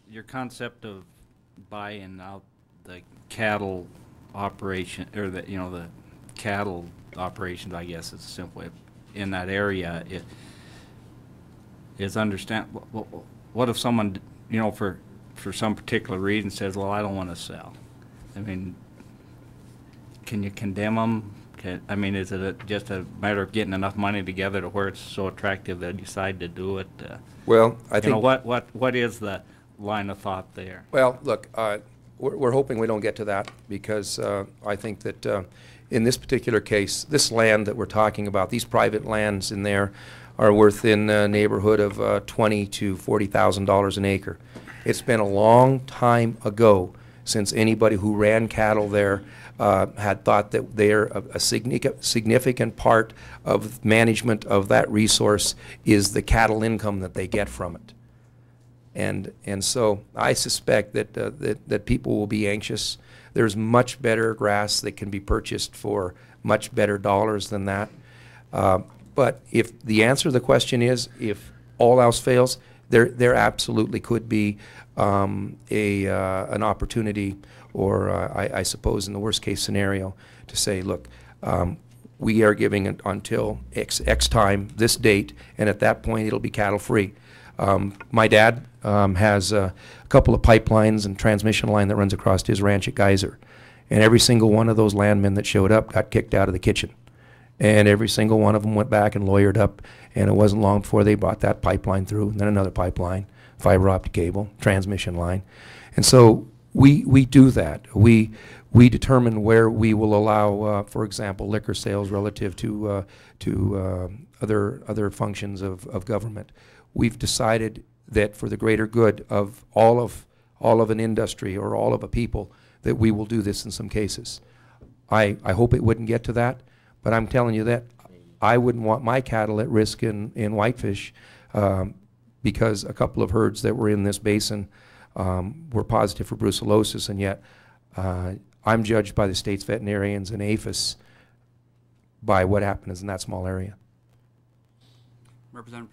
your concept of buying out the cattle operation, or the, you know, the cattle operations, I guess is simply in that area, it is understand, what if someone, you know, for some particular reason says, well, I don't want to sell? I mean, can you condemn them? I mean, is it just a matter of getting enough money together to where it's so attractive they decide to do it? Well, I You know, think, what is the line of thought there? well, look, we're hoping we don't get to that because I think that in this particular case, this land that we're talking about, these private lands in there are worth in the neighborhood of $20,000 to $40,000 an acre. It's been a long time ago since anybody who ran cattle there had thought that they're a significant part of management of that resource is the cattle income that they get from it. And so I suspect that, that people will be anxious. There's much better grass that can be purchased for much better dollars than that. But if the answer to the question is, if all else fails, there absolutely could be an opportunity, or I suppose in the worst case scenario, to say, look, we are giving it until X time, this date, and at that point it'll be cattle free. My dad has a couple of pipelines and transmission line that runs across his ranch at Geyser, and every single one of those landmen that showed up got kicked out of the kitchen. And every single one of them went back and lawyered up, and it wasn't long before they brought that pipeline through, and then another pipeline, fiber optic cable, transmission line. And so we do that. We determine where we will allow, for example, liquor sales relative to other functions of government. We've decided that for the greater good of all of an industry or all of a people, that we will do this in some cases. I hope it wouldn't get to that. But I'm telling you that I wouldn't want my cattle at risk in Whitefish because a couple of herds that were in this basin were positive for brucellosis, and yet I'm judged by the state's veterinarians and APHIS by what happens in that small area. Representative